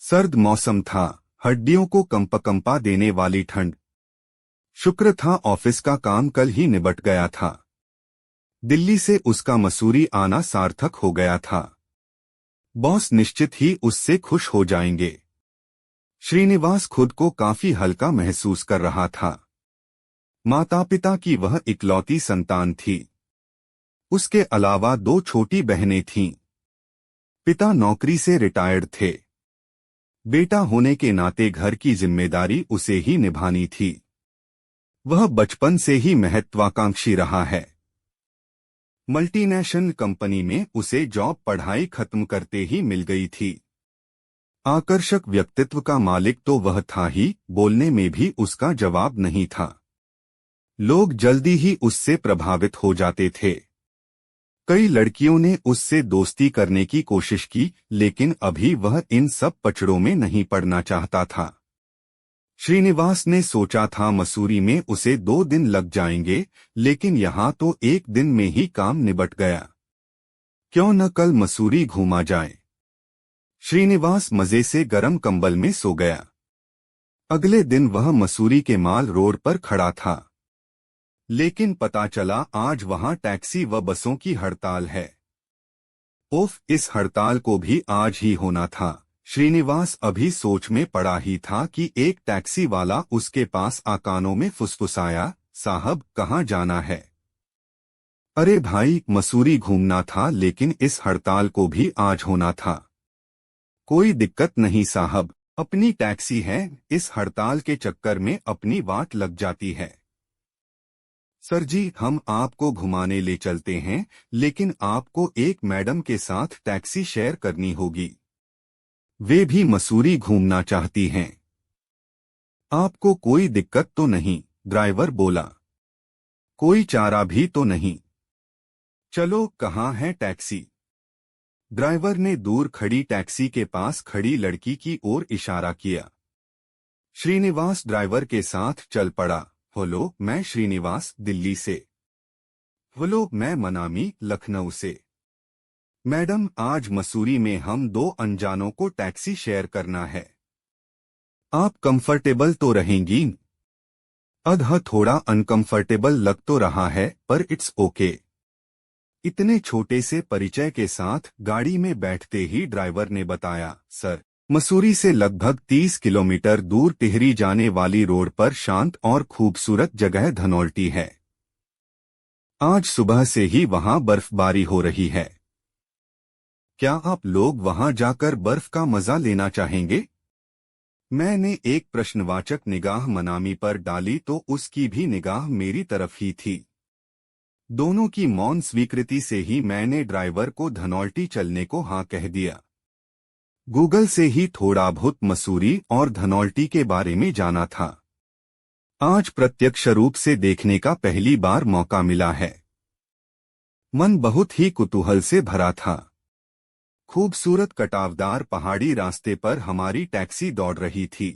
सर्द मौसम था, हड्डियों को कंपा देने वाली ठंड। शुक्र था ऑफिस का काम कल ही निबट गया था। दिल्ली से उसका मसूरी आना सार्थक हो गया था। बॉस निश्चित ही उससे खुश हो जाएंगे। श्रीनिवास खुद को काफी हल्का महसूस कर रहा था। माता पिता की वह इकलौती संतान थी। उसके अलावा 2 छोटी बहनें थीं। पिता नौकरी से रिटायर्ड थे। बेटा होने के नाते घर की जिम्मेदारी उसे ही निभानी थी। वह बचपन से ही महत्वाकांक्षी रहा है। मल्टीनेशनल कंपनी में उसे जॉब पढ़ाई खत्म करते ही मिल गई थी। आकर्षक व्यक्तित्व का मालिक तो वह था ही, बोलने में भी उसका जवाब नहीं था। लोग जल्दी ही उससे प्रभावित हो जाते थे। कई लड़कियों ने उससे दोस्ती करने की कोशिश की, लेकिन अभी वह इन सब पचड़ों में नहीं पड़ना चाहता था। श्रीनिवास ने सोचा था मसूरी में उसे 2 दिन लग जाएंगे, लेकिन यहाँ तो 1 दिन में ही काम निबट गया। क्यों न कल मसूरी घूमा जाए। श्रीनिवास मजे से गरम कंबल में सो गया। अगले दिन वह मसूरी के माल रोड पर खड़ा था, लेकिन पता चला आज वहां टैक्सी व बसों की हड़ताल है। ओफ, इस हड़ताल को भी आज ही होना था। श्रीनिवास अभी सोच में पड़ा ही था कि एक टैक्सी वाला उसके पास कानों में फुसफुसाया, साहब कहाँ जाना है? अरे भाई, मसूरी घूमना था, लेकिन इस हड़ताल को भी आज होना था। कोई दिक्कत नहीं साहब, अपनी टैक्सी है, इस हड़ताल के चक्कर में अपनी वाट लग जाती है। सर जी, हम आपको घुमाने ले चलते हैं, लेकिन आपको एक मैडम के साथ टैक्सी शेयर करनी होगी। वे भी मसूरी घूमना चाहती हैं। आपको कोई दिक्कत तो नहीं? ड्राइवर बोला। कोई चारा भी तो नहीं। चलो, कहाँ है टैक्सी? ड्राइवर ने दूर खड़ी टैक्सी के पास खड़ी लड़की की ओर इशारा किया। श्रीनिवास ड्राइवर के साथ चल पड़ा। हेलो, मैं श्रीनिवास, दिल्ली से। हेलो, मैं मनामी, लखनऊ से। मैडम, आज मसूरी में हम 2 अनजानों को टैक्सी शेयर करना है। आप कंफर्टेबल तो रहेंगी? अधह थोड़ा अनकंफर्टेबल लग तो रहा है, पर इट्स ओके। इतने छोटे से परिचय के साथ गाड़ी में बैठते ही ड्राइवर ने बताया, सर, मसूरी से लगभग 30 किलोमीटर दूर टिहरी जाने वाली रोड पर शांत और खूबसूरत जगह धनौल्टी है। आज सुबह से ही वहां बर्फबारी हो रही है। क्या आप लोग वहां जाकर बर्फ का मजा लेना चाहेंगे? मैंने एक प्रश्नवाचक निगाह मनामी पर डाली तो उसकी भी निगाह मेरी तरफ ही थी। दोनों की मौन स्वीकृति से ही मैंने ड्राइवर को धनौल्टी चलने को हाँ कह दिया। गूगल से ही थोड़ा बहुत मसूरी और धनौल्टी के बारे में जाना था। आज प्रत्यक्ष रूप से देखने का पहली बार मौका मिला है। मन बहुत ही कुतूहल से भरा था। खूबसूरत कटावदार पहाड़ी रास्ते पर हमारी टैक्सी दौड़ रही थी।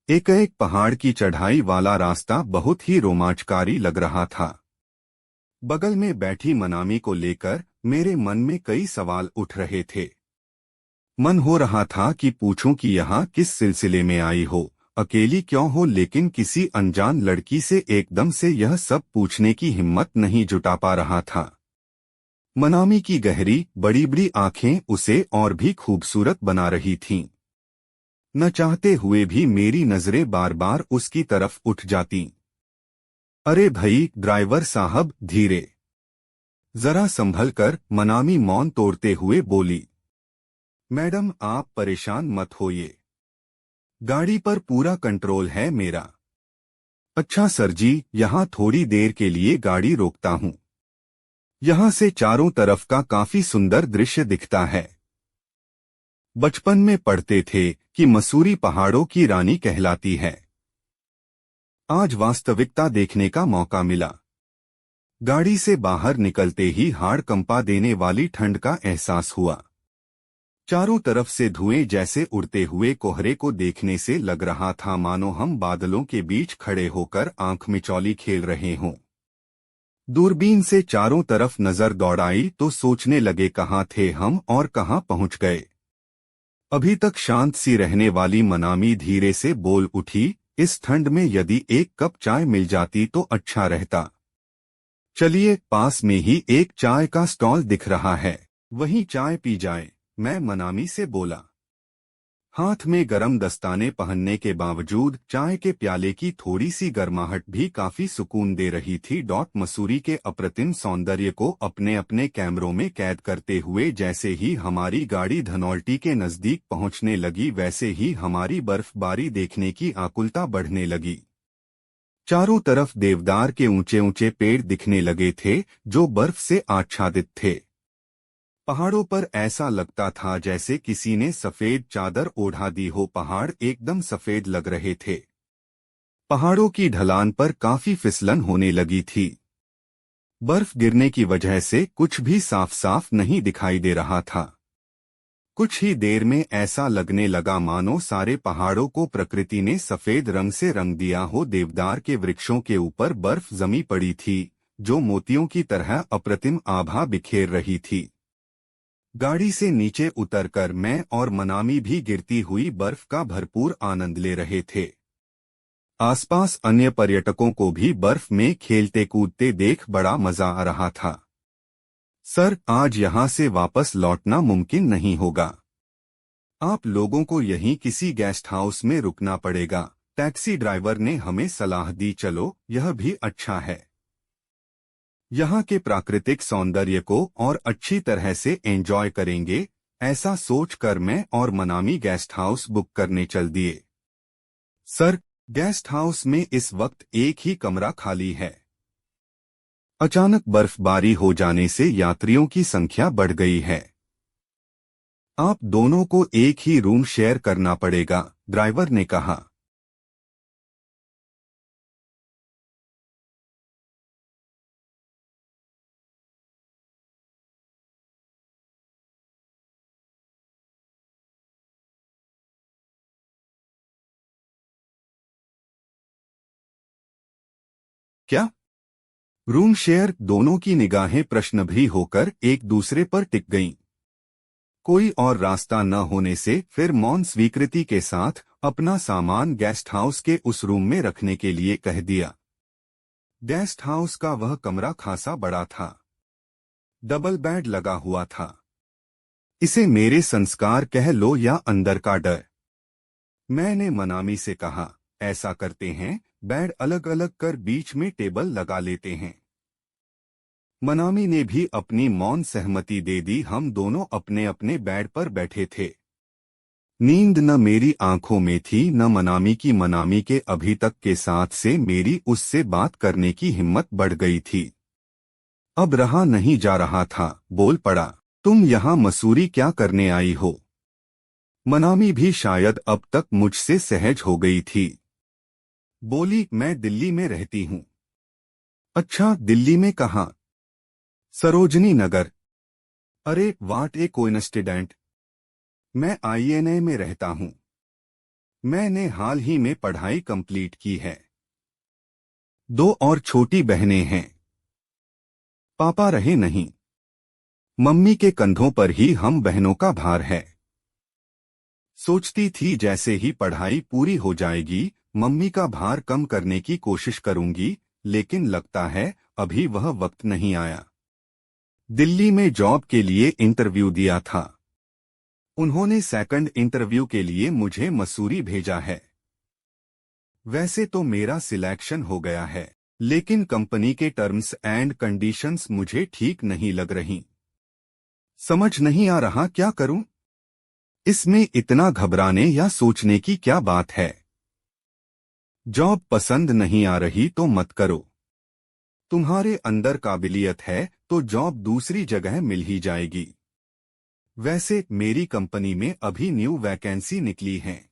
एक पहाड़ की चढ़ाई वाला रास्ता बहुत ही रोमांचकारी लग रहा था। बगल में बैठी मनामी को लेकर मेरे मन में कई सवाल उठ रहे थे। मन हो रहा था कि पूछूं कि यहाँ किस सिलसिले में आई हो, अकेली क्यों हो, लेकिन किसी अनजान लड़की से एकदम से यह सब पूछने की हिम्मत नहीं जुटा पा रहा था। मनामी की गहरी बड़ी बड़ी आंखें उसे और भी खूबसूरत बना रही थीं। न चाहते हुए भी मेरी नजरें बार बार उसकी तरफ उठ जातीं। अरे भई ड्राइवर साहब, धीरे, जरा संभल कर, मनामी मौन तोड़ते हुए बोली। मैडम, आप परेशान मत होइए, गाड़ी पर पूरा कंट्रोल है मेरा। अच्छा सर जी, यहाँ थोड़ी देर के लिए गाड़ी रोकता हूँ। यहाँ से चारों तरफ का काफी सुंदर दृश्य दिखता है। बचपन में पढ़ते थे कि मसूरी पहाड़ों की रानी कहलाती है। आज वास्तविकता देखने का मौका मिला। गाड़ी से बाहर निकलते ही हाड़ कंपा देने वाली ठंड का एहसास हुआ। चारों तरफ से धुएं जैसे उड़ते हुए कोहरे को देखने से लग रहा था मानो हम बादलों के बीच खड़े होकर आंख मिचौली खेल रहे हों। दूरबीन से चारों तरफ नजर दौड़ाई तो सोचने लगे कहाँ थे हम और कहाँ पहुँच गए। अभी तक शांत सी रहने वाली मनामी धीरे से बोल उठी, इस ठंड में यदि एक कप चाय मिल जाती तो अच्छा रहता। चलिए, पास में ही एक चाय का स्टॉल दिख रहा है, वहीं चाय पी जाए, मैं मनामी से बोला। हाथ में गरम दस्ताने पहनने के बावजूद चाय के प्याले की थोड़ी सी गर्माहट भी काफी सुकून दे रही थी। मसूरी के अप्रतिम सौंदर्य को अपने अपने कैमरों में कैद करते हुए जैसे ही हमारी गाड़ी धनौल्टी के नजदीक पहुंचने लगी, वैसे ही हमारी बर्फबारी देखने की आकुलता बढ़ने लगी। चारों तरफ देवदार के ऊंचे ऊंचे पेड़ दिखने लगे थे जो बर्फ से आच्छादित थे। पहाड़ों पर ऐसा लगता था जैसे किसी ने सफेद चादर ओढ़ा दी हो। पहाड़ एकदम सफेद लग रहे थे। पहाड़ों की ढलान पर काफी फिसलन होने लगी थी। बर्फ गिरने की वजह से कुछ भी साफ साफ नहीं दिखाई दे रहा था। कुछ ही देर में ऐसा लगने लगा मानो सारे पहाड़ों को प्रकृति ने सफेद रंग से रंग दिया हो। देवदार के वृक्षों के ऊपर बर्फ जमी पड़ी थी जो मोतियों की तरह अप्रतिम आभा बिखेर रही थी। गाड़ी से नीचे उतरकर मैं और मनामी भी गिरती हुई बर्फ का भरपूर आनंद ले रहे थे। आसपास अन्य पर्यटकों को भी बर्फ में खेलते कूदते देख बड़ा मजा आ रहा था। सर, आज यहाँ से वापस लौटना मुमकिन नहीं होगा। आप लोगों को यहीं किसी गेस्ट हाउस में रुकना पड़ेगा, टैक्सी ड्राइवर ने हमें सलाह दी। चलो, यह भी अच्छा है। यहाँ के प्राकृतिक सौंदर्य को और अच्छी तरह से एंजॉय करेंगे, ऐसा सोचकर मैं और मनामी गेस्ट हाउस बुक करने चल दिए। सर, गेस्ट हाउस में इस वक्त एक ही कमरा खाली है। अचानक बर्फबारी हो जाने से यात्रियों की संख्या बढ़ गई है। आप दोनों को एक ही रूम शेयर करना पड़ेगा, ड्राइवर ने कहा। क्या? Room share? दोनों की निगाहें प्रश्नभरी होकर एक दूसरे पर टिक गईं। कोई और रास्ता न होने से फिर मौन स्वीकृति के साथ अपना सामान गेस्ट हाउस के उस रूम में रखने के लिए कह दिया। गेस्ट हाउस का वह कमरा खासा बड़ा था। डबल बेड लगा हुआ था। इसे मेरे संस्कार कह लो या अंदर का डर। मैंने मनामी से कहा, ऐसा करते हैं, बेड अलग अलग कर बीच में टेबल लगा लेते हैं। मनामी ने भी अपनी मौन सहमति दे दी। हम दोनों अपने अपने बेड पर बैठे थे। नींद न मेरी आंखों में थी न मनामी की। मनामी के अभी तक के साथ से मेरी उससे बात करने की हिम्मत बढ़ गई थी। अब रहा नहीं जा रहा था, बोल पड़ा, तुम यहाँ मसूरी क्या करने आई हो? मनामी भी शायद अब तक मुझसे सहज हो गई थी। बोली, मैं दिल्ली में रहती हूँ। अच्छा, दिल्ली में कहाँ? सरोजनी नगर। अरे वाट ए कोइंसिडेंट। मैं INA में रहता हूँ। मैंने हाल ही में पढ़ाई कंप्लीट की है। 2 और छोटी बहनें हैं। पापा रहे नहीं। मम्मी के कंधों पर ही हम बहनों का भार है। सोचती थी जैसे ही पढ़ाई पूरी हो जाएगी मम्मी का भार कम करने की कोशिश करूंगी, लेकिन लगता है अभी वह वक्त नहीं आया। दिल्ली में जॉब के लिए इंटरव्यू दिया था। उन्होंने सेकंड इंटरव्यू के लिए मुझे मसूरी भेजा है। वैसे तो मेरा सिलेक्शन हो गया है, लेकिन कंपनी के टर्म्स एंड कंडीशंस मुझे ठीक नहीं लग रही। समझ नहीं आ रहा क्या करूं? इसमें इतना घबराने या सोचने की क्या बात है? जॉब पसंद नहीं आ रही तो मत करो। तुम्हारे अंदर काबिलियत है तो जॉब दूसरी जगह मिल ही जाएगी। वैसे मेरी कंपनी में अभी न्यू वैकेंसी निकली है।